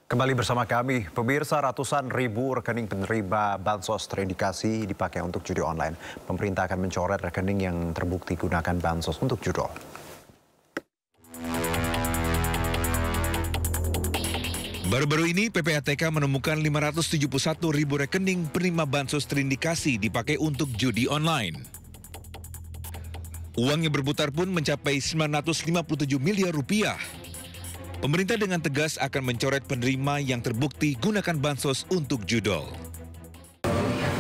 Kembali bersama kami, pemirsa, ratusan ribu rekening penerima bansos terindikasi dipakai untuk judi online. Pemerintah akan mencoret rekening yang terbukti gunakan bansos untuk judi. Baru-baru ini PPATK menemukan 571 ribu rekening penerima bansos terindikasi dipakai untuk judi online. Uang yang berputar pun mencapai 957 miliar rupiah. Pemerintah dengan tegas akan mencoret penerima yang terbukti gunakan bansos untuk judol.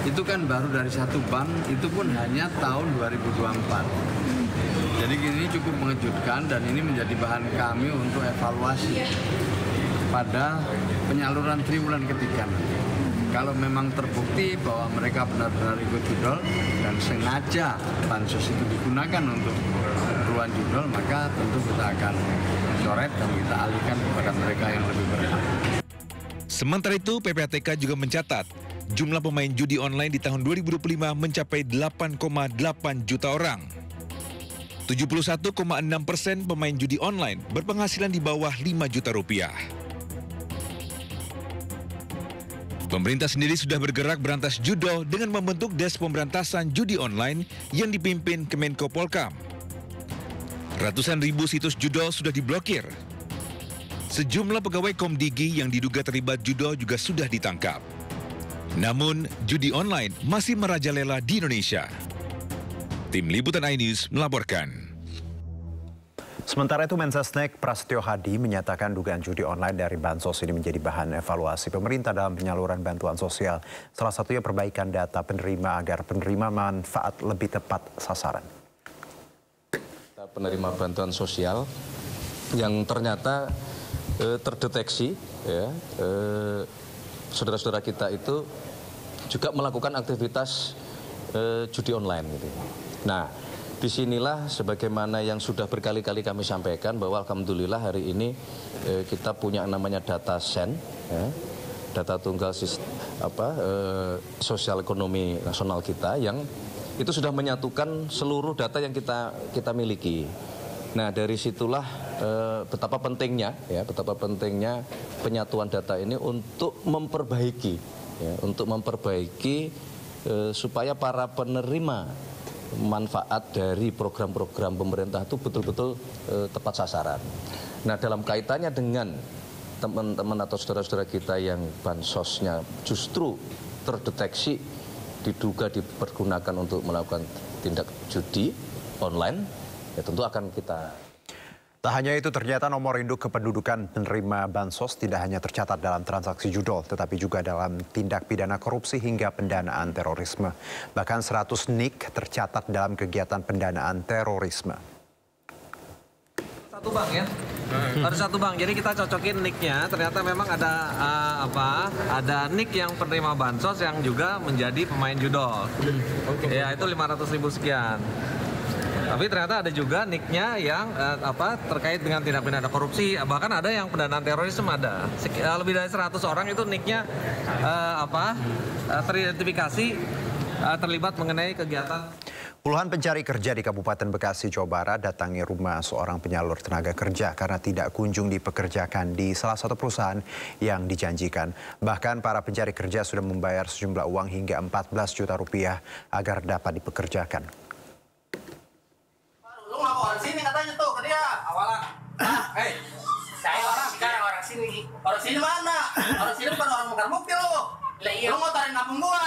Itu kan baru dari satu bank, itu pun hanya tahun 2024. Jadi ini cukup mengejutkan dan ini menjadi bahan kami untuk evaluasi pada penyaluran triwulan ketiga nanti. Kalau memang terbukti bahwa mereka benar-benar ikut judol dan sengaja bansos itu digunakan untuk keperluan judol, maka tentu kita akan coret dan kita alihkan kepada mereka yang lebih berhak. Sementara itu, PPATK juga mencatat jumlah pemain judi online di tahun 2025 mencapai 8,8 juta orang. 71,6% pemain judi online berpenghasilan di bawah 5 juta rupiah. Pemerintah sendiri sudah bergerak berantas judol dengan membentuk Des Pemberantasan Judi Online yang dipimpin Kemenko Polkam. Ratusan ribu situs judol sudah diblokir. Sejumlah pegawai Komdigi yang diduga terlibat judol juga sudah ditangkap. Namun, judi online masih merajalela di Indonesia. Tim Liputan iNews melaporkan. Sementara itu, Mensesnek Prasetyo Hadi menyatakan dugaan judi online dari bansos ini menjadi bahan evaluasi pemerintah dalam penyaluran bantuan sosial. Salah satunya perbaikan data penerima agar penerima manfaat lebih tepat sasaran. Penerima bantuan sosial yang ternyata terdeteksi, ya, saudara-saudara kita itu juga melakukan aktivitas judi online. Gitu. Nah, disinilah sebagaimana yang sudah berkali-kali kami sampaikan bahwa alhamdulillah hari ini kita punya namanya data SEN, ya, data tunggal sosial ekonomi nasional kita yang itu sudah menyatukan seluruh data yang kita miliki. Nah, dari situlah betapa pentingnya penyatuan data ini untuk memperbaiki, supaya para penerima manfaat dari program-program pemerintah itu betul-betul tepat sasaran. Nah, dalam kaitannya dengan teman-teman atau saudara-saudara kita yang bansosnya justru terdeteksi diduga dipergunakan untuk melakukan tindak judi online, ya tentu akan kita. Tak hanya itu, ternyata nomor induk kependudukan penerima bansos tidak hanya tercatat dalam transaksi judol, tetapi juga dalam tindak pidana korupsi hingga pendanaan terorisme. Bahkan 100 NIK tercatat dalam kegiatan pendanaan terorisme. Satu bank ya? Harus satu bank. Jadi kita cocokin NIK-nya. Ternyata memang ada ada NIK yang penerima bansos yang juga menjadi pemain judol. Ya, itu 500.000 sekian. Tapi ternyata ada juga NIK-nya yang terkait dengan tindak pidana korupsi, bahkan ada yang pendanaan terorisme ada. Lebih dari 100 orang itu NIK-nya teridentifikasi terlibat mengenai kegiatan. Puluhan pencari kerja di Kabupaten Bekasi, Jawa Barat datangi rumah seorang penyalur tenaga kerja karena tidak kunjung dipekerjakan di salah satu perusahaan yang dijanjikan. Bahkan para pencari kerja sudah membayar sejumlah uang hingga 14 juta rupiah agar dapat dipekerjakan. Lu ngapa orang sini katanya tuh ke dia awalan. Hei, saya orang sini. Orang sini mana? Orang sini bukan orang bukan mobil lu. Lu ngotorin kampung gua.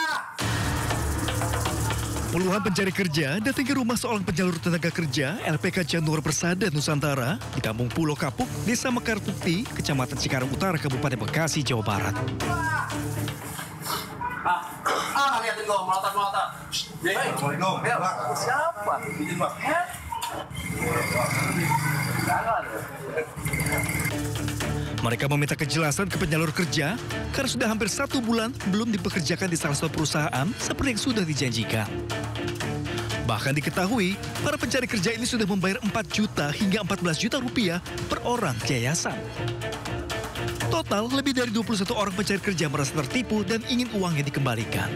Puluhan pencari kerja datang ke rumah seorang penyalur tenaga kerja LPK Janur Persada Nusantara di Kampung Pulau Kapuk, Desa Mekartukti, Kecamatan Cikarang Utara, Kabupaten Bekasi, Jawa Barat. Liatin gua melotot-melotot. Siapa? Mereka meminta kejelasan ke penyalur kerja karena sudah hampir 1 bulan belum dipekerjakan di salah satu perusahaan seperti yang sudah dijanjikan. Bahkan diketahui, para pencari kerja ini sudah membayar 4 juta hingga 14 juta rupiah per orang ke yayasan. Total, lebih dari 21 orang pencari kerja merasa tertipu dan ingin uangnya dikembalikan.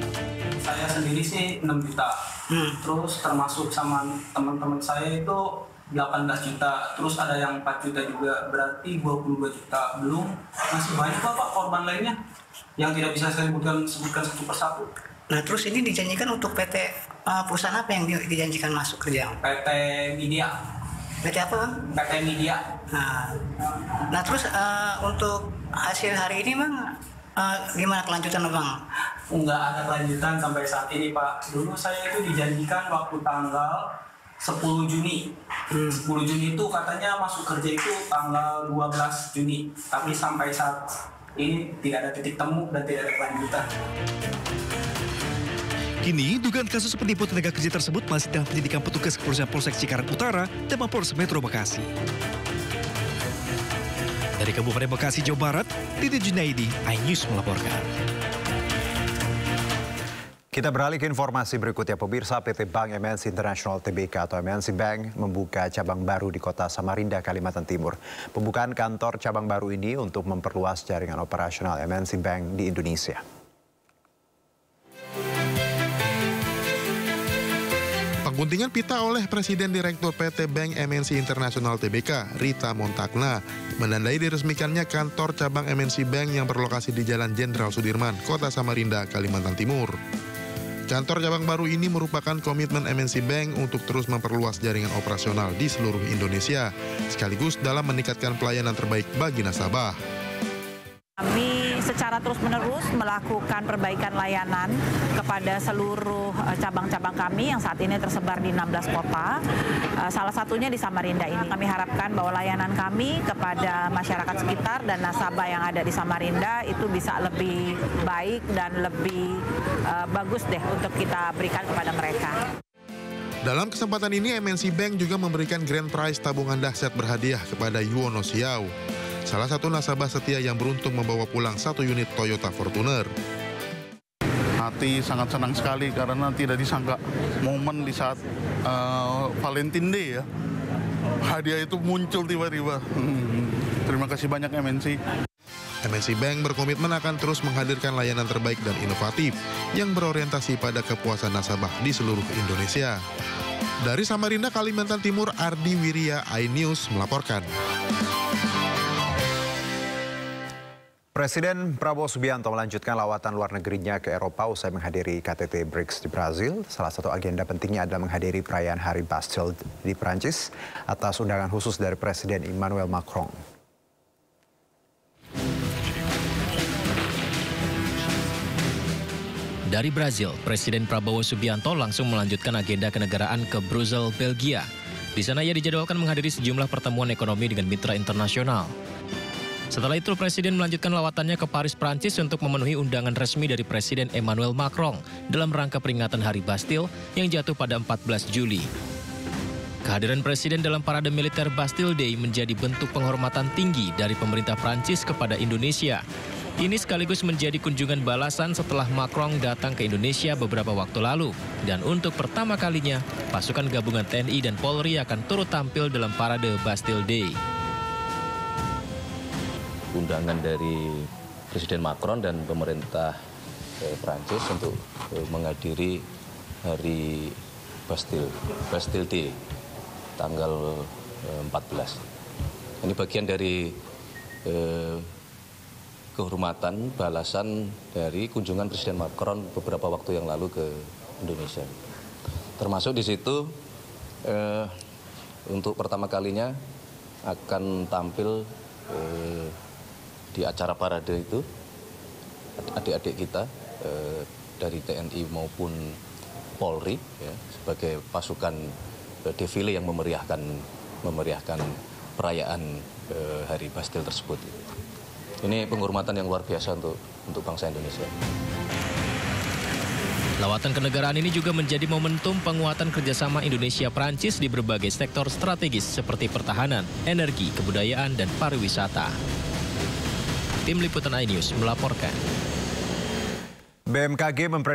Saya sendiri sih 6 juta. Terus termasuk sama teman-teman saya itu 18 juta, terus ada yang 4 juta juga, berarti 22 juta. Belum, masih banyak Pak korban lainnya yang tidak bisa saya sebutkan satu persatu. Nah terus ini dijanjikan untuk PT perusahaan apa yang dijanjikan masuk kerja? PT Media. PT apa Bang? PT Media. Nah terus untuk hasil hari ini Bang, gimana kelanjutan Bang? Nggak ada kelanjutan sampai saat ini Pak. Dulu saya itu dijanjikan waktu tanggal 10 Juni. 10 Juni itu katanya masuk kerja itu tanggal 12 Juni. Tapi sampai saat ini tidak ada titik temu dan tidak ada kelanjutan. Kini, dugaan kasus penipuan tenaga kerja tersebut masih dalam penyidikan petugas kepolisian Polsek Cikarang Utara dan Mapolres Metro Bekasi. Dari Kabupaten Bekasi, Jawa Barat, Didi Junaidi, iNews melaporkan. Kita beralih ke informasi berikutnya. Pemirsa, PT Bank MNC International Tbk atau MNC Bank membuka cabang baru di kota Samarinda, Kalimantan Timur. Pembukaan kantor cabang baru ini untuk memperluas jaringan operasional MNC Bank di Indonesia. Pengguntingan pita oleh Presiden Direktur PT Bank MNC International Tbk, Rita Montagna, menandai diresmikannya kantor cabang MNC Bank yang berlokasi di Jalan Jenderal Sudirman, Kota Samarinda, Kalimantan Timur. Kantor cabang baru ini merupakan komitmen MNC Bank untuk terus memperluas jaringan operasional di seluruh Indonesia, sekaligus dalam meningkatkan pelayanan terbaik bagi nasabah. Kami secara terus-menerus melakukan perbaikan layanan kepada seluruh cabang-cabang kami yang saat ini tersebar di 16 kota. Salah satunya di Samarinda ini. Kami harapkan bahwa layanan kami kepada masyarakat sekitar dan nasabah yang ada di Samarinda itu bisa lebih baik dan lebih bagus deh untuk kita berikan kepada mereka. Dalam kesempatan ini, MNC Bank juga memberikan grand prize tabungan dahsyat berhadiah kepada Yuwono Siau, salah satu nasabah setia yang beruntung membawa pulang 1 unit Toyota Fortuner. Hati sangat senang sekali karena tidak disangka momen di saat Valentine Day ya. Hadiah itu muncul tiba-tiba. Terima kasih banyak MNC. MNC Bank berkomitmen akan terus menghadirkan layanan terbaik dan inovatif yang berorientasi pada kepuasan nasabah di seluruh Indonesia. Dari Samarinda, Kalimantan Timur, Ardi Wirya, iNews melaporkan. Presiden Prabowo Subianto melanjutkan lawatan luar negerinya ke Eropa usai menghadiri KTT BRICS di Brazil. Salah satu agenda pentingnya adalah menghadiri perayaan Hari Bastille di Prancis atas undangan khusus dari Presiden Emmanuel Macron. Dari Brazil, Presiden Prabowo Subianto langsung melanjutkan agenda kenegaraan ke Brussels, Belgia. Di sana ia dijadwalkan menghadiri sejumlah pertemuan ekonomi dengan mitra internasional. Setelah itu, Presiden melanjutkan lawatannya ke Paris, Prancis untuk memenuhi undangan resmi dari Presiden Emmanuel Macron dalam rangka peringatan Hari Bastille yang jatuh pada 14 Juli. Kehadiran Presiden dalam parade militer Bastille Day menjadi bentuk penghormatan tinggi dari pemerintah Prancis kepada Indonesia. Ini sekaligus menjadi kunjungan balasan setelah Macron datang ke Indonesia beberapa waktu lalu. Dan untuk pertama kalinya, pasukan gabungan TNI dan Polri akan turut tampil dalam parade Bastille Day. Undangan dari Presiden Macron dan pemerintah Prancis untuk menghadiri Hari Bastille Day tanggal 14. Ini bagian dari kehormatan balasan dari kunjungan Presiden Macron beberapa waktu yang lalu ke Indonesia. Termasuk di situ untuk pertama kalinya akan tampil di acara parade itu adik-adik kita dari TNI maupun Polri ya, sebagai pasukan defile yang memeriahkan perayaan Hari Bastille tersebut. Ini penghormatan yang luar biasa untuk bangsa Indonesia. Lawatan kenegaraan ini juga menjadi momentum penguatan kerjasama Indonesia-Prancis di berbagai sektor strategis seperti pertahanan, energi, kebudayaan, dan pariwisata. Tim Liputan iNews melaporkan. BMKG memprediksi